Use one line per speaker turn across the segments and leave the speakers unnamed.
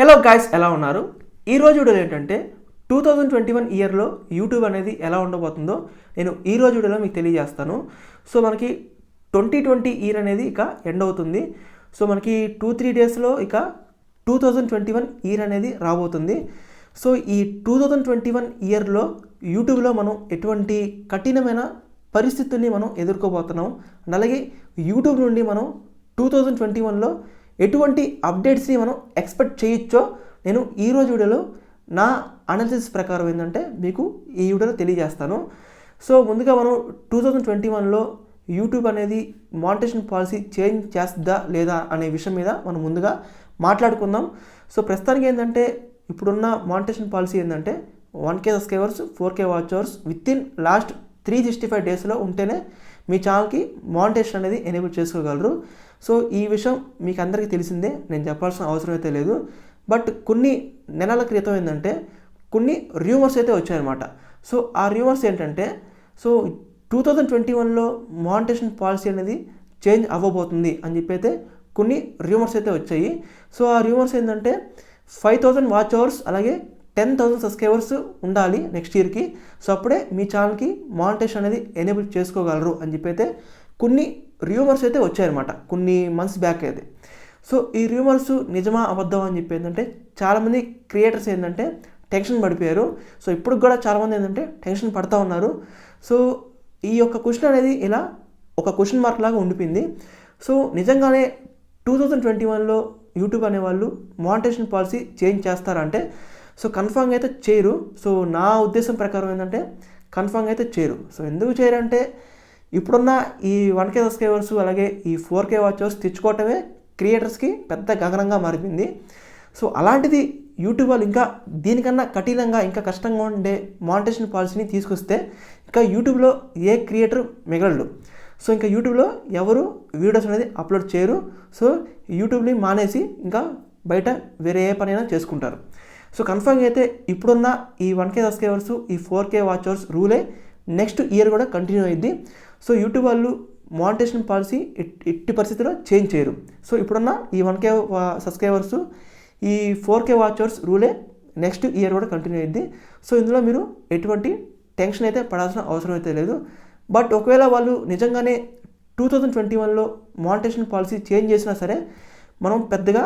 Hello guys, ఎలా ఉన్నారు? ఈరోజు వీడియోలో ఏంటంటే 2021 ఇయర్లో యూట్యూబ్ అనేది ఎలా ఉండబోతుందో నేను ఈరోజు వీడియోలో మీకు తెలియజేస్తాను. సో మనకి 2020 ఇయర్ అనేది ఇక ఎండ్ అవుతుంది. సో మనకి 2-3 డేస్లో ఇక 2021 ఇయర్ అనేది రాబోతుంది. సో ఈ 2021 ఇయర్లో యూట్యూబ్లో మనం ఎటువంటి కఠినమైన పరిస్థితుల్ని మనం ఎదుర్కోబోతున్నాం. అలాగే యూట్యూబ్ నుండి మనం 2021లో ఎటువంటి అప్డేట్స్ని మనం ఎక్స్పెక్ట్ చేయొచ్చో నేను ఈరోజు వీడియోలో నా అనాలిసిస్ ప్రకారం ఏంటంటే మీకు ఈ వీడియోలో తెలియజేస్తాను. సో ముందుగా మనం 2021లో యూట్యూబ్ అనేది మానిటైజేషన్ పాలసీ చేంజ్ చేస్తుందా లేదా అనే విషయం మీద మనం ముందుగా మాట్లాడుకుందాం. సో ప్రస్తుతానికి ఏంటంటే ఇప్పుడున్న మానిటైజేషన్ పాలసీ ఏంటంటే 1K subscribers 4K watch hours with in last 365 డేస్లో ఉంటేనే మీ ఛానల్కి మానిటైజేషన్ అనేది ఎనేబుల్ చేసుకోగలరు. సో ఈ విషయం మీకు అందరికీ తెలిసిందే, నేను చెప్పాల్సిన అవసరం అయితే లేదు. బట్ కొన్ని నెలల క్రితం ఏంటంటే కొన్ని రూమర్స్ అయితే వచ్చాయన్నమాట. సో ఆ రూమర్స్ ఏంటంటే సో 2021లో మానిటైజేషన్ పాలసీ అనేది చేంజ్ అవ్వబోతుంది అని చెప్పి అయితే కొన్ని రూమర్స్ అయితే వచ్చాయి. సో ఆ రూమర్స్ ఏంటంటే 5000 వాచ్ అవర్స్ అలాగే 10,000 సబ్స్క్రైబర్స్ ఉండాలి నెక్స్ట్ ఇయర్కి. సో అప్పుడే మీ ఛానల్కి మానిటైజేషన్ అనేది ఎనేబుల్ చేసుకోగలరు అని చెప్పి అయితే కొన్ని రూమర్స్ అయితే వచ్చాయన్నమాట కొన్ని మంత్స్ బ్యాక్ అయితే. సో ఈ రూమర్స్ నిజమా అబద్ధం అని చెప్పి ఏంటంటే చాలామంది క్రియేటర్స్ ఏంటంటే టెన్షన్ పడిపోయారు. సో ఇప్పుడు కూడా చాలామంది ఏంటంటే టెన్షన్ పడుతూ ఉన్నారు. సో ఈ యొక్క క్వశ్చన్ అనేది ఇలా ఒక క్వశ్చన్ మార్క్ లాగా ఉండిపోయింది. సో నిజంగానే 2021లో యూట్యూబ్ అనేవాళ్ళు మానిటైజేషన్ పాలసీ చేంజ్ చేస్తారంటే సో కన్ఫామ్గా అయితే చేయరు. సో నా ఉద్దేశం ప్రకారం ఏంటంటే కన్ఫామ్గా అయితే చేయరు. సో ఎందుకు చేయరంటే ఇప్పుడున్న ఈ 1K సబ్స్క్రైబర్స్ అలాగే ఈ 4K వాచ్ అవర్స్ తెచ్చుకోవటమే క్రియేటర్స్కి పెద్ద గగనంగా మారిపోయింది. సో అలాంటిది యూట్యూబ్ వాళ్ళు ఇంకా దీనికన్నా కఠినంగా ఇంకా కష్టంగా ఉండే మానిటైజేషన్ పాలసీని తీసుకొస్తే ఇంకా యూట్యూబ్లో ఏ క్రియేటర్ మిగలడు. సో ఇంకా యూట్యూబ్లో ఎవరు వీడియోస్ అనేది అప్లోడ్ చేయరు. సో యూట్యూబ్ని మానేసి ఇంకా బయట వేరే ఏ పనైనా చేసుకుంటారు. సో కన్ఫర్మ్గా అయితే ఇప్పుడున్న ఈ 1K సబ్స్క్రైబర్స్ ఈ 4K వాచ్ అవర్స్ రూలే నెక్స్ట్ ఇయర్ కూడా కంటిన్యూ అయ్యింది. సో యూట్యూబ్ వాళ్ళు మానిటైజేషన్ పాలసీ ఎట్టి పరిస్థితిలో చేంజ్ చేయరు. సో ఇప్పుడున్న ఈ 1K సబ్స్క్రైబర్స్ ఈ 4K వాచ్ అవర్స్ రూలే నెక్స్ట్ ఇయర్ కూడా కంటిన్యూ అయ్యింది. సో ఇందులో మీరు ఎటువంటి టెన్షన్ అయితే పడాల్సిన అవసరం అయితే లేదు. బట్ ఒకవేళ వాళ్ళు నిజంగానే 2021లో మానిటైజేషన్ పాలసీ చేంజ్ చేసినా సరే మనం పెద్దగా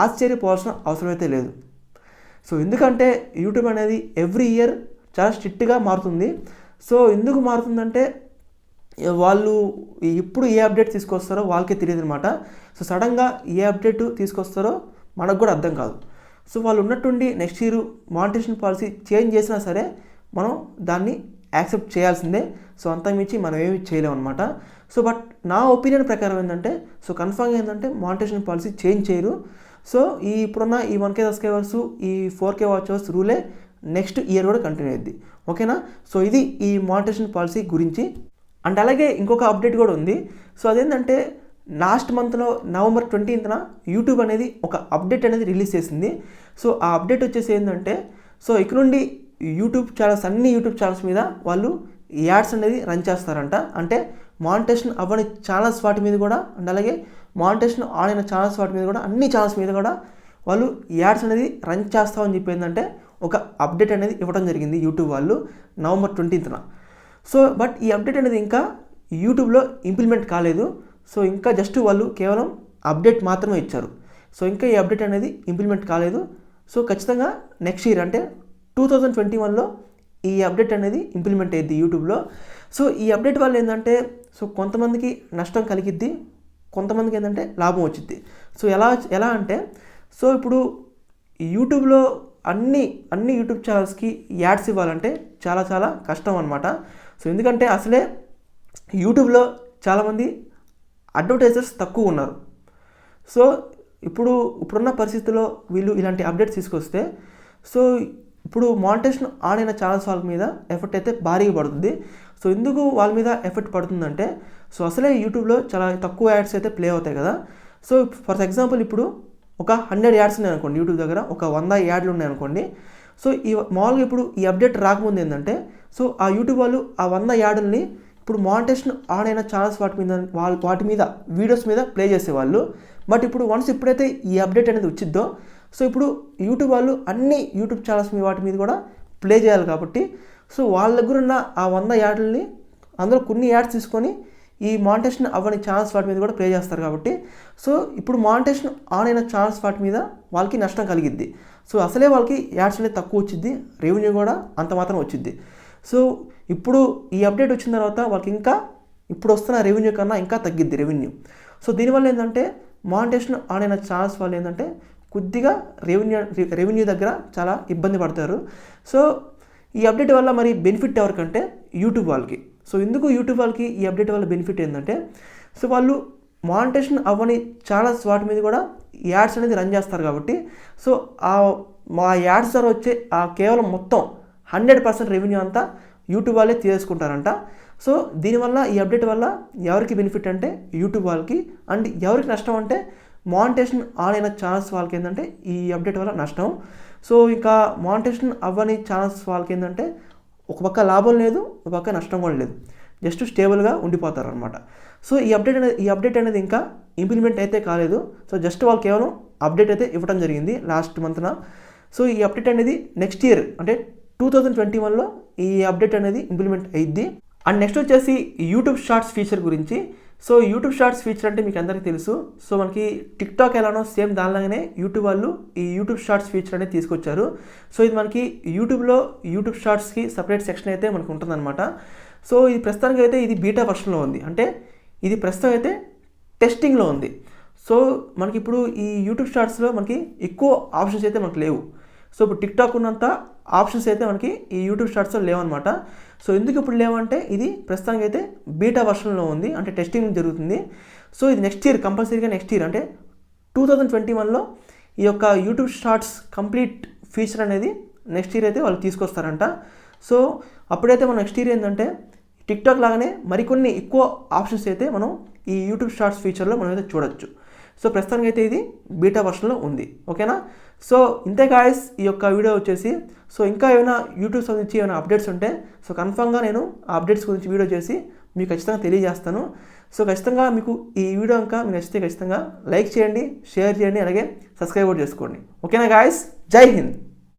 ఆశ్చర్యపోవాల్సిన అవసరం అయితే లేదు. సో ఎందుకంటే యూట్యూబ్ అనేది ఎవ్రీ ఇయర్ చాలా స్ట్రిక్ట్గా మారుతుంది. సో ఎందుకు మారుతుందంటే వాళ్ళు ఇప్పుడు ఏ అప్డేట్ తీసుకొస్తారో వాళ్ళకే తెలియదు అనమాట. సో సడన్గా ఏ అప్డేట్ తీసుకొస్తారో మనకు కూడా అర్థం కాదు. సో వాళ్ళు ఉన్నట్టుండి next year monetization policy change చేసినా సరే మనం దాన్ని యాక్సెప్ట్ చేయాల్సిందే. సో అంతకుమించి మనం ఏమి చేయలేము అనమాట. సో బట్ నా ఒపీనియన్ ప్రకారం ఏంటంటే సో కన్ఫర్మ్గా ఏంటంటే మానిటైజేషన్ పాలసీ చేంజ్ చేయరు. సో ఇప్పుడున్న ఈ 1K సబ్స్క్రైబర్స్ ఈ 4K వాచ్ అవర్స్ రూలే నెక్స్ట్ ఇయర్ కూడా కంటిన్యూ అయ్యింది. ఓకేనా? సో ఇది ఈ మానిటైజేషన్ పాలసీ గురించి. అండ్ అలాగే ఇంకొక అప్డేట్ కూడా ఉంది. సో అదేంటంటే లాస్ట్ మంత్లో నవంబర్ 20న యూట్యూబ్ అనేది ఒక అప్డేట్ అనేది రిలీజ్ చేసింది. సో ఆ అప్డేట్ వచ్చేసి ఏంటంటే సో ఇక్కడ నుండి యూట్యూబ్ ఛానల్స్ అన్ని యూట్యూబ్ ఛానల్స్ మీద వాళ్ళు యాడ్స్ అనేది రన్ చేస్తారంట. అంటే మానిటైజేషన్ అవ్వని ఛానల్స్ వాటి మీద కూడా అండ్ అలాగే మానిటైజేషన్ ఆన్ అయిన ఛానల్స్ వాటి మీద కూడా అన్ని ఛానల్స్ మీద కూడా వాళ్ళు యాడ్స్ అనేది రన్ చేస్తామని చెప్పి ఏంటంటే ఒక అప్డేట్ అనేది ఇవ్వడం జరిగింది యూట్యూబ్ వాళ్ళు నవంబర్ 20న. సో బట్ ఈ అప్డేట్ అనేది ఇంకా యూట్యూబ్లో ఇంప్లిమెంట్ కాలేదు. సో ఇంకా జస్ట్ వాళ్ళు కేవలం అప్డేట్ మాత్రమే ఇచ్చారు. సో ఇంకా ఈ అప్డేట్ అనేది ఇంప్లిమెంట్ కాలేదు. సో ఖచ్చితంగా నెక్స్ట్ ఇయర్ అంటే 2021లో ఈ అప్డేట్ అనేది ఇంప్లిమెంట్ అయ్యింది యూట్యూబ్లో. సో ఈ అప్డేట్ వల్ల ఏంటంటే సో కొంతమందికి నష్టం కలిగిద్ది, కొంతమందికి ఏంటంటే లాభం వచ్చింది. సో ఎలా అంటే సో ఇప్పుడు యూట్యూబ్లో అన్ని యూట్యూబ్ ఛానల్స్కి యాడ్స్ ఇవ్వాలంటే చాలా చాలా కష్టం అనమాట. సో ఎందుకంటే అసలే యూట్యూబ్లో అడ్వర్టైజర్స్ తక్కువ ఉన్నారు. సో ఇప్పుడున్న పరిస్థితుల్లో వీళ్ళు ఇలాంటి అప్డేట్స్ తీసుకొస్తే సో ఇప్పుడు మానిటైజేషన్ ఆన్ అయిన ఛానల్స్ వాళ్ళ మీద ఎఫెక్ట్ అయితే భారీగా పడుతుంది. సో ఎందుకు వాళ్ళ మీద ఎఫెక్ట్ పడుతుందంటే సో అసలే యూట్యూబ్లో చాలా తక్కువ యాడ్స్ అయితే ప్లే అవుతాయి కదా. సో ఫర్ ఎగ్జాంపుల్ ఇప్పుడు ఒక 100 యాడ్స్ ఉన్నాయి అనుకోండి, యూట్యూబ్ దగ్గర ఒక 100 యాడ్లు ఉన్నాయి అనుకోండి. సో మామూలుగా ఇప్పుడు ఈ అప్డేట్ రాకముందు ఏంటంటే సో ఆ యూట్యూబ్ వాళ్ళు ఆ 100 యాడ్లని ఇప్పుడు మానిటైజేషన్ ఆన్ అయిన ఛానల్స్ వాటి మీద వీడియోస్ మీద ప్లే చేసేవాళ్ళు. బట్ ఇప్పుడు ఎప్పుడైతే ఈ అప్డేట్ అనేది వచ్చిద్దో సో ఇప్పుడు యూట్యూబ్ వాళ్ళు అన్ని యూట్యూబ్ ఛానల్స్ వాటి మీద కూడా ప్లే చేయాలి కాబట్టి సో వాళ్ళ దగ్గర ఉన్న ఆ 100 యాడ్లని అందులో కొన్ని యాడ్స్ తీసుకొని ఈ మానిటైజేషన్ అవ్వని ఛానల్స్ వాటి మీద కూడా ప్లే చేస్తారు కాబట్టి సో ఇప్పుడు మానిటైజేషన్ ఆన్ అయిన ఛానల్స్ వాటి మీద వాళ్ళకి నష్టం కలిగిద్ది. సో అసలే వాళ్ళకి యాడ్స్ అనేది తక్కువ వచ్చింది, రెవెన్యూ కూడా అంత మాత్రం వచ్చింది. సో ఇప్పుడు ఈ అప్డేట్ వచ్చిన తర్వాత వాళ్ళకి ఇంకా ఇప్పుడు వస్తున్న రెవెన్యూ కన్నా ఇంకా తగ్గిద్ది రెవెన్యూ. సో దీనివల్ల ఏంటంటే మానిటైజేషన్ ఆన్ అయిన ఛానల్స్ వాళ్ళు ఏంటంటే కొద్దిగా రెవెన్యూ దగ్గర చాలా ఇబ్బంది పడతారు. సో ఈ అప్డేట్ వల్ల మరి బెనిఫిట్ ఎవరికంటే యూట్యూబ్ వాళ్ళకి. సో ఎందుకు యూట్యూబ్ వాళ్ళకి ఈ అప్డేట్ వల్ల బెనిఫిట్ ఏంటంటే సో వాళ్ళు మానిటైజేషన్ అవ్వని ఛానల్స్ వాటి మీద కూడా యాడ్స్ అనేది రన్ చేస్తారు కాబట్టి సో మా యాడ్స్ ద్వారా వచ్చే కేవలం మొత్తం 100% రెవెన్యూ అంతా యూట్యూబ్ వాళ్ళే తీసుకుంటారంట. సో దీనివల్ల ఈ అప్డేట్ వల్ల ఎవరికి బెనిఫిట్ అంటే యూట్యూబ్ వాళ్ళకి, అండ్ ఎవరికి నష్టం అంటే మానిటైజేషన్ ఆన్ అయిన ఛానల్స్ వాళ్ళకి ఏంటంటే ఈ అప్డేట్ వల్ల నష్టం. సో ఇంకా మానిటైజేషన్ అవ్వని ఛానల్స్ వాళ్ళకి ఏంటంటే ఒక పక్క లాభం లేదు, ఒక పక్క నష్టం కూడా లేదు, జస్ట్ స్టేబుల్గా ఉండిపోతారు అనమాట. సో ఈ అప్డేట్ అనేది ఇంకా ఇంప్లిమెంట్ అయితే కాలేదు. సో జస్ట్ వాళ్ళు కేవలం అప్డేట్ అయితే ఇవ్వడం జరిగింది లాస్ట్ మంత్న. సో ఈ అప్డేట్ అనేది నెక్స్ట్ ఇయర్ అంటే 2021లో ఈ అప్డేట్ అనేది ఇంప్లిమెంట్ అయ్యిద్ది. అండ్ నెక్స్ట్ వచ్చేసి యూట్యూబ్ షార్ట్స్ ఫీచర్ గురించి. సో యూట్యూబ్ షార్ట్స్ ఫీచర్ అంటే మీకు అందరికీ తెలుసు. సో మనకి టిక్టాక్ ఎలానో సేమ్ దానిలాగానే యూట్యూబ్ వాళ్ళు ఈ యూట్యూబ్ షార్ట్స్ ఫీచర్ అనేది తీసుకొచ్చారు. సో ఇది మనకి యూట్యూబ్లో యూట్యూబ్ షార్ట్స్కి సపరేట్ సెక్షన్ అయితే మనకు ఉంటుందన్నమాట. సో ఇది ప్రస్తుతానికి అయితే ఇది బీటా వర్షన్లో ఉంది, అంటే ఇది ప్రస్తుతం అయితే టెస్టింగ్లో ఉంది. సో మనకి ఇప్పుడు ఈ యూట్యూబ్ షార్ట్స్లో మనకి ఎక్కువ ఆప్షన్స్ అయితే మనకు లేవు. సో ఇప్పుడు టిక్టాక్ ఉన్నంత ఆప్షన్స్ అయితే మనకి ఈ యూట్యూబ్ షార్ట్స్లో లేవన్నమాట. సో ఎందుకు ఇప్పుడు లేవంటే ఇది ప్రస్తుతానికి అయితే బీటా వర్షన్లో ఉంది, అంటే టెస్టింగ్ జరుగుతుంది. సో ఇది నెక్స్ట్ ఇయర్ కంపల్సరీగా నెక్స్ట్ ఇయర్ అంటే 2021లో ఈ యొక్క యూట్యూబ్ షార్ట్స్ కంప్లీట్ ఫీచర్ అనేది నెక్స్ట్ ఇయర్ అయితే వాళ్ళు తీసుకొస్తారంట. సో అప్పుడైతే మనం నెక్స్ట్ ఇయర్ ఏంటంటే టిక్టాక్ లాగానే మరికొన్ని ఎక్కువ ఆప్షన్స్ అయితే మనం ఈ యూట్యూబ్ షార్ట్స్ ఫీచర్లో మనం అయితే చూడొచ్చు. సో ప్రస్తుతానికి అయితే ఇది బీటా వర్షన్లో ఉంది, ఓకేనా. సో ఇంతే గాయస్ ఈ యొక్క వీడియో వచ్చేసి. సో ఇంకా ఏమైనా యూట్యూబ్ సంబంధించి ఏమైనా అప్డేట్స్ ఉంటే సో కన్ఫామ్గా నేను ఆ అప్డేట్స్ గురించి వీడియో చేసి మీకు ఖచ్చితంగా తెలియజేస్తాను. సో ఖచ్చితంగా మీకు ఈ వీడియో ఇంకా మీకు నచ్చితే ఖచ్చితంగా లైక్ చేయండి, షేర్ చేయండి, అలాగే సబ్స్క్రైబ్ కూడా చేసుకోండి, ఓకేనా గాయస్. జై హింద్.